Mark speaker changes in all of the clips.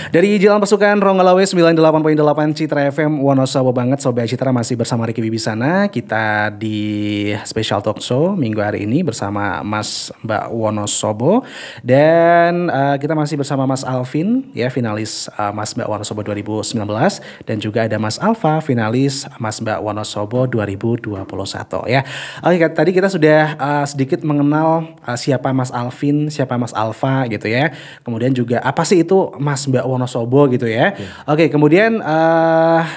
Speaker 1: Dari Jalan Pasukan Ronggolawe 98.8 Citra FM Wonosobo banget Sobat Citra, masih bersama Ricky Wibisana. Kita di special talk show minggu hari ini bersama Mas Mbak Wonosobo. Dan kita masih bersama Mas Alvin ya, finalis Mas Mbak Wonosobo 2019. Dan juga ada Mas Alfa, finalis Mas Mbak Wonosobo 2021 ya. Oke, tadi kita sudah sedikit mengenal siapa Mas Alvin, siapa Mas Alfa gitu ya. Kemudian juga apa sih itu Mas Mbak Wonosobo gitu ya. Oke, kemudian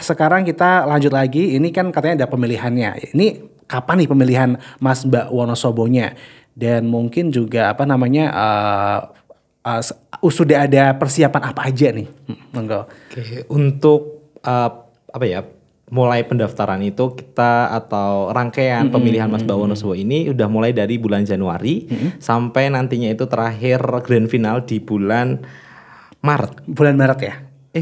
Speaker 1: sekarang kita lanjut lagi. Ini kan katanya ada pemilihannya. Ini kapan nih pemilihan Mas Mbak Wonosobonya? Dan mungkin juga apa namanya sudah ada persiapan apa aja nih? Monggo.
Speaker 2: Oke, untuk apa ya? Mulai pendaftaran itu kita atau rangkaian pemilihan Mas Mbak Wonosobo ini udah mulai dari bulan Januari sampai nantinya itu terakhir grand final di bulan Maret.
Speaker 1: Bulan Maret ya?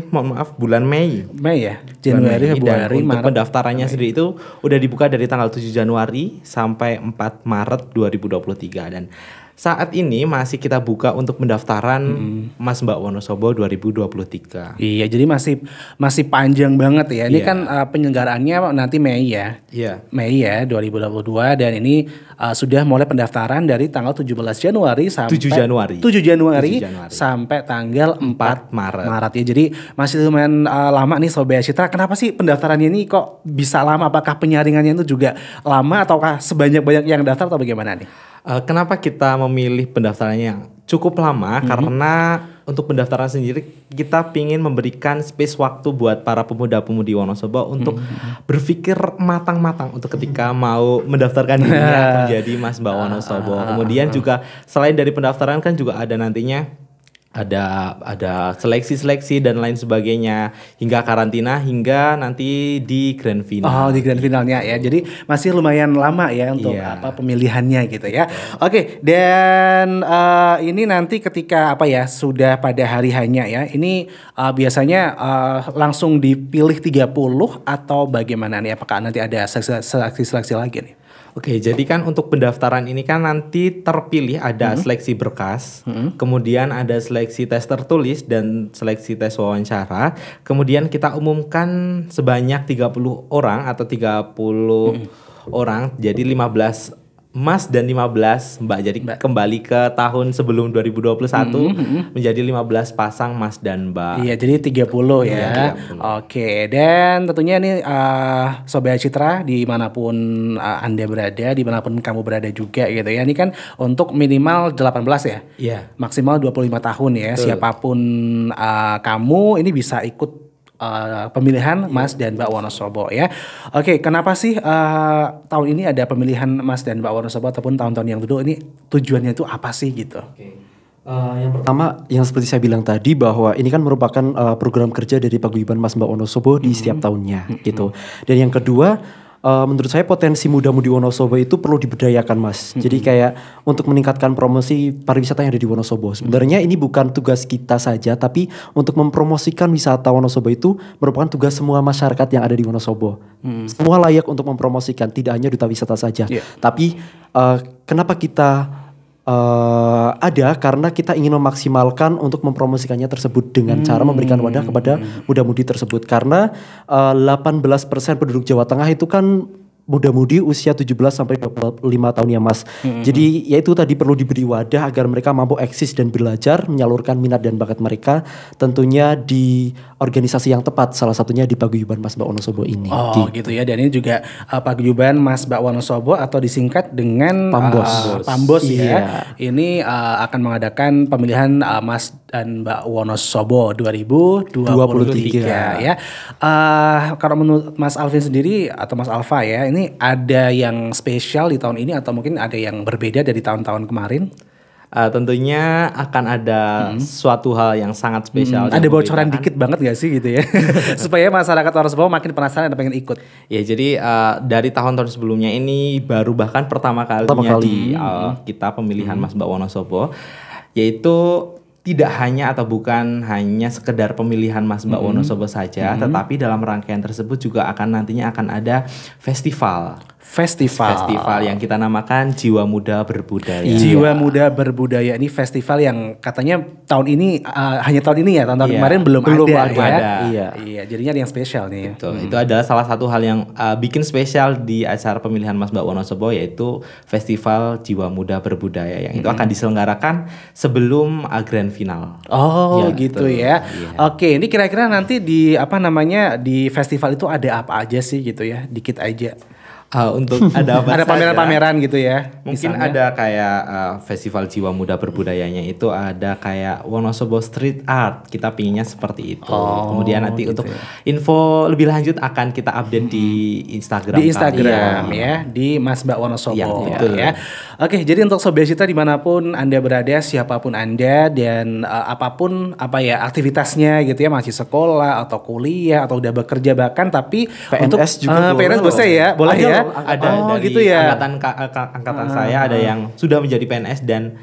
Speaker 2: Mohon maaf, bulan Mei.
Speaker 1: Mei ya? Januari, Februari,
Speaker 2: Maret. Untuk pendaftarannya
Speaker 1: Mei.
Speaker 2: sendiri itu udah dibuka dari tanggal 7 Januari sampai 4 Maret 2023. Dan saat ini masih kita buka untuk pendaftaran Mas Mbak Wonosobo 2023.
Speaker 1: Iya, jadi masih panjang banget ya. Ini kan penyelenggaraannya nanti Mei ya.
Speaker 2: Iya.
Speaker 1: Mei ya 2022, dan ini sudah mulai pendaftaran dari tanggal 17 Januari sampai
Speaker 2: 7 Januari.
Speaker 1: 7 Januari sampai tanggal 4 Maret ya. Jadi masih lumayan lama nih Sobat Citra. Kenapa sih pendaftarannya ini kok bisa lama? Apakah penyaringannya itu juga lama ataukah sebanyak-banyak yang daftar atau bagaimana nih?
Speaker 2: Kenapa kita memilih pendaftarannya yang cukup lama? Karena untuk pendaftaran sendiri kita ingin memberikan space waktu buat para pemuda-pemudi Wonosobo untuk berpikir matang-matang untuk ketika mau mendaftarkan dirinya menjadi Mas Mbak Wonosobo. Kemudian juga selain dari pendaftaran kan juga ada nantinya ada seleksi dan lain sebagainya, hingga karantina, hingga nanti di grand final.
Speaker 1: Oh, di grand finalnya ya. Jadi masih lumayan lama ya untuk pemilihannya gitu ya. Oke, dan ini nanti ketika sudah pada hari hanya ya. Ini biasanya langsung dipilih 30 atau bagaimana nih? Apakah nanti ada seleksi lagi nih?
Speaker 2: Oke, jadi kan untuk pendaftaran ini kan nanti terpilih ada seleksi berkas, kemudian ada seleksi tes tertulis dan seleksi tes wawancara. Kemudian kita umumkan sebanyak 30 orang atau 30 orang, jadi 15 Mas dan 15 Mbak. Jadi kembali ke tahun sebelum 2021 menjadi 15 pasang Mas dan Mbak.
Speaker 1: Iya, jadi 30 ya. 30. Oke, dan tentunya ini Sobat Citra dimanapun Anda berada, dimanapun kamu berada juga gitu ya. Ini kan untuk minimal 18 ya.
Speaker 2: Iya.
Speaker 1: Maksimal 25 tahun ya. Betul. Siapapun kamu ini bisa ikut pemilihan Mas dan Mbak Wonosobo ya. Oke, kenapa sih tahun ini ada pemilihan Mas dan Mbak Wonosobo ataupun tahun-tahun yang dulu, ini tujuannya itu apa sih gitu?
Speaker 3: Yang pertama, yang seperti saya bilang tadi, bahwa ini kan merupakan program kerja dari Paguyuban Mas Mbak Wonosobo di setiap tahunnya gitu. Dan yang kedua, menurut saya potensi muda-mudi Wonosobo itu perlu diberdayakan Mas. Jadi kayak untuk meningkatkan promosi pariwisata yang ada di Wonosobo. Sebenarnya ini bukan tugas kita saja, tapi untuk mempromosikan wisata Wonosobo itu merupakan tugas semua masyarakat yang ada di Wonosobo. Semua layak untuk mempromosikan, tidak hanya duta wisata saja. Tapi kenapa kita ada, karena kita ingin memaksimalkan untuk mempromosikannya tersebut dengan cara memberikan wadah kepada muda-mudi tersebut. Karena 18% penduduk Jawa Tengah itu kan muda-mudi usia 17 sampai 25 tahun ya Mas. Jadi ya itu tadi perlu diberi wadah agar mereka mampu eksis dan belajar, menyalurkan minat dan bakat mereka tentunya di organisasi yang tepat, salah satunya di Paguyuban Mas Mbak Wonosobo ini.
Speaker 1: Oh gitu ya, dan ini juga Paguyuban Mas Mbak Wonosobo atau disingkat dengan Pambos ya. Ini akan mengadakan pemilihan Mas dan Mbak Wonosobo 2023 ya. Kalau menurut Mas Alvin sendiri atau Mas Alfa ya, ini ada yang spesial di tahun ini atau mungkin ada yang berbeda dari tahun-tahun kemarin?
Speaker 2: Tentunya akan ada suatu hal yang sangat spesial.
Speaker 1: Ada bocoran dikit banget gak sih gitu ya? Supaya masyarakat Wonosobo makin penasaran dan pengen ikut.
Speaker 2: Ya, jadi dari tahun-tahun sebelumnya ini baru bahkan pertama kalinya di kita pemilihan Mas Mbak Wonosobo, yaitu tidak hanya atau bukan hanya sekedar pemilihan Mas Mbak Wonosobo saja, tetapi dalam rangkaian tersebut juga nantinya akan ada festival yang kita namakan Jiwa Muda Berbudaya.
Speaker 1: Jiwa Muda Berbudaya ini festival yang katanya tahun ini hanya tahun ini ya, tahun kemarin belum ada. Iya, jadinya ada yang spesial nih.
Speaker 2: Betul. Itu adalah salah satu hal yang bikin spesial di acara pemilihan Mas Mbak Wonosobo, yaitu Festival Jiwa Muda Berbudaya yang itu akan diselenggarakan sebelum grand final.
Speaker 1: Oh, gitu ya. Oke, ini kira-kira nanti di di festival itu ada apa aja sih gitu ya? Dikit aja.
Speaker 2: Untuk ada apa
Speaker 1: ada pameran-pamemeran gitu ya.
Speaker 2: Mungkin
Speaker 1: misalnya.
Speaker 2: ada kayak festival Jiwa Muda Berbudayanya itu ada kayak Wonosobo Street Art. Kita pinginnya seperti itu. Kemudian nanti
Speaker 1: gitu
Speaker 2: untuk info lebih lanjut akan kita update di Instagram.
Speaker 1: Di Instagram ya, di Mas Mbak Wonosobo.
Speaker 2: Ya, betul
Speaker 1: ya. Oke, jadi untuk Sobat Citra dimanapun Anda berada, siapapun Anda dan apapun aktivitasnya gitu ya, masih sekolah atau kuliah atau udah bekerja bahkan, tapi
Speaker 3: PNS juga
Speaker 1: PNS boleh ya.
Speaker 2: Ada dari
Speaker 1: gitu ya.
Speaker 2: angkatan saya ada yang sudah menjadi PNS dan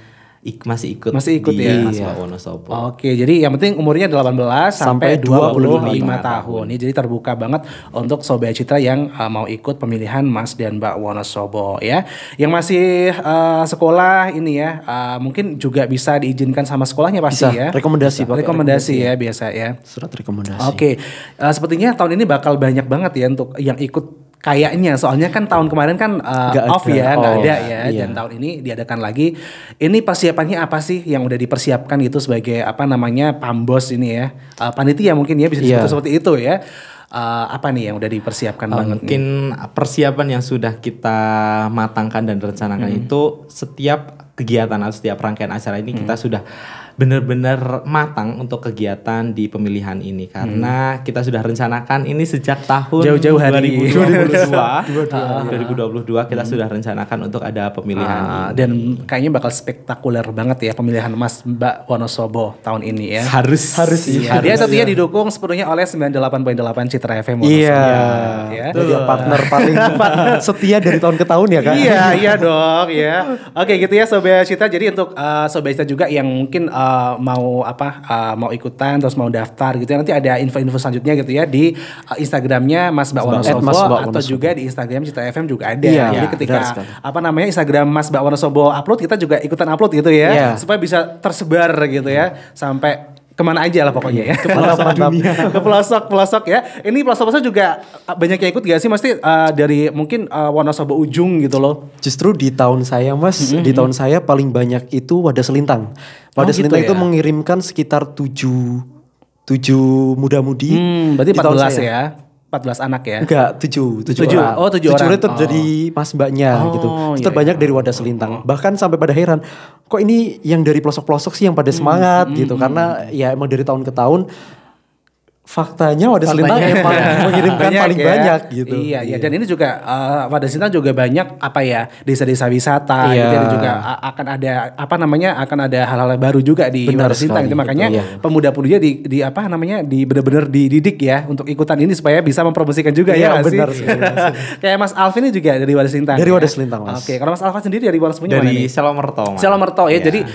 Speaker 2: masih ikut di
Speaker 1: ya.
Speaker 2: Mas Mbak Wonosobo.
Speaker 1: Oke, jadi yang penting umurnya 18 sampai 25 tahun.
Speaker 2: tahun.
Speaker 1: Ini jadi terbuka banget untuk Sobat Citra yang mau ikut pemilihan Mas dan Mbak Wonosobo ya. Yang masih sekolah ini ya, mungkin juga bisa diizinkan sama sekolahnya pasti
Speaker 3: Bisa,
Speaker 1: ya.
Speaker 3: rekomendasi
Speaker 1: ya biasa ya.
Speaker 3: Surat rekomendasi.
Speaker 1: Oke, sepertinya tahun ini bakal banyak banget ya untuk yang ikut. Kayaknya soalnya kan tahun kemarin kan nggak ada ya, dan tahun ini diadakan lagi. Ini persiapannya apa sih yang udah dipersiapkan gitu sebagai pambos ini ya, panitia mungkin ya bisa disebut seperti itu ya. Apa nih yang udah dipersiapkan banget
Speaker 2: mungkin
Speaker 1: nih?
Speaker 2: Persiapan yang sudah kita matangkan dan rencanakan itu setiap kegiatan atau setiap rangkaian acara ini kita sudah benar-benar matang untuk kegiatan di pemilihan ini karena kita sudah rencanakan ini sejak tahun
Speaker 1: jauh-jauh hari
Speaker 2: 2022 kita sudah rencanakan untuk ada pemilihan ini.
Speaker 1: Dan kayaknya bakal spektakuler banget ya pemilihan Mas Mbak Wonosobo tahun ini ya.
Speaker 2: Harus.
Speaker 1: Dia tentunya didukung sepenuhnya oleh 98.8 Citra FM Wonosobo.
Speaker 3: Iya. Jadi partner paling setia dari tahun ke tahun ya kan?
Speaker 1: Iya dong ya. Oke gitu ya Sobat Citra. Jadi untuk Sobat Citra juga yang mungkin mau ikutan terus mau daftar gitu ya, nanti ada info-info selanjutnya gitu ya di Instagramnya Mas Mbak Wonosobo atau juga di Instagram Citra FM juga ada. Jadi ketika Instagram Mas Mbak Wonosobo upload, kita juga ikutan upload gitu ya, supaya bisa tersebar gitu ya sampai kemana aja lah pokoknya ya. Ke pelosok ya. Ini pelosok-pelosok juga banyak yang ikut gak sih? Mesti dari mungkin Wonosobo ujung gitu loh.
Speaker 3: Justru di tahun saya Mas, di tahun saya paling banyak itu Wadah Selintang. Wadah Selintang itu mengirimkan sekitar 7 muda-mudi.
Speaker 1: Berarti 14 ya? 14 anak ya?
Speaker 3: Enggak, 7 orang.
Speaker 1: Oh, 7 orang.
Speaker 3: Itu jadi Mas Mbaknya gitu. Itu terbanyak dari Wadah Selintang. Bahkan sampai pada heran, kok ini yang dari pelosok-pelosok sih yang pada semangat gitu. Karena ya emang dari tahun ke tahun faktanya Wadah Selintang emang mengirimkan paling banyak gitu.
Speaker 1: Iya. Dan ini juga Wadah Selintang juga banyak desa-desa wisata gitu ya, dan juga akan ada hal-hal baru juga di Wadah Selintang itu, makanya pemuda-pemuda di benar-benar dididik ya untuk ikutan ini supaya bisa mempromosikan juga ya
Speaker 3: benar
Speaker 1: sih. Kayak Mas Alvin ini juga dari Wadah Selintang.
Speaker 3: Dari Wadah Selintang Mas.
Speaker 1: Oke, kalau Mas Alvin sendiri dari Wonosobo mana nih?
Speaker 2: Dari Selomerto.
Speaker 1: Selomerto ya. Jadi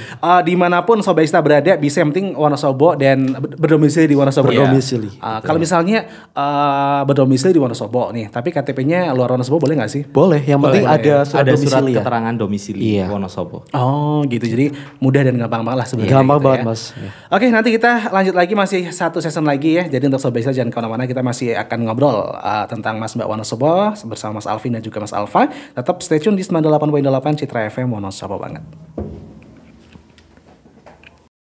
Speaker 1: dimanapun Sobat Citra berada bisa, yang penting Wonosobo dan berdomisili di Wonosobo. Kalau misalnya berdomisili di Wonosobo nih, tapi KTP-nya luar Wonosobo boleh nggak sih?
Speaker 3: Boleh, yang penting ada surat
Speaker 2: keterangan domisili Wonosobo.
Speaker 1: Oh gitu, jadi mudah dan gampang banget lah sebenarnya.
Speaker 3: Gampang
Speaker 1: gitu
Speaker 3: banget
Speaker 1: ya.
Speaker 3: Mas.
Speaker 1: Oke, nanti kita lanjut lagi, masih satu season lagi ya. Jadi untuk Sobat Citra jangan kemana-mana, kita masih akan ngobrol tentang Mas Mbak Wonosobo bersama Mas Alvin dan juga Mas Alfa. Tetap stay tune di 98.8 Citra FM Wonosobo banget.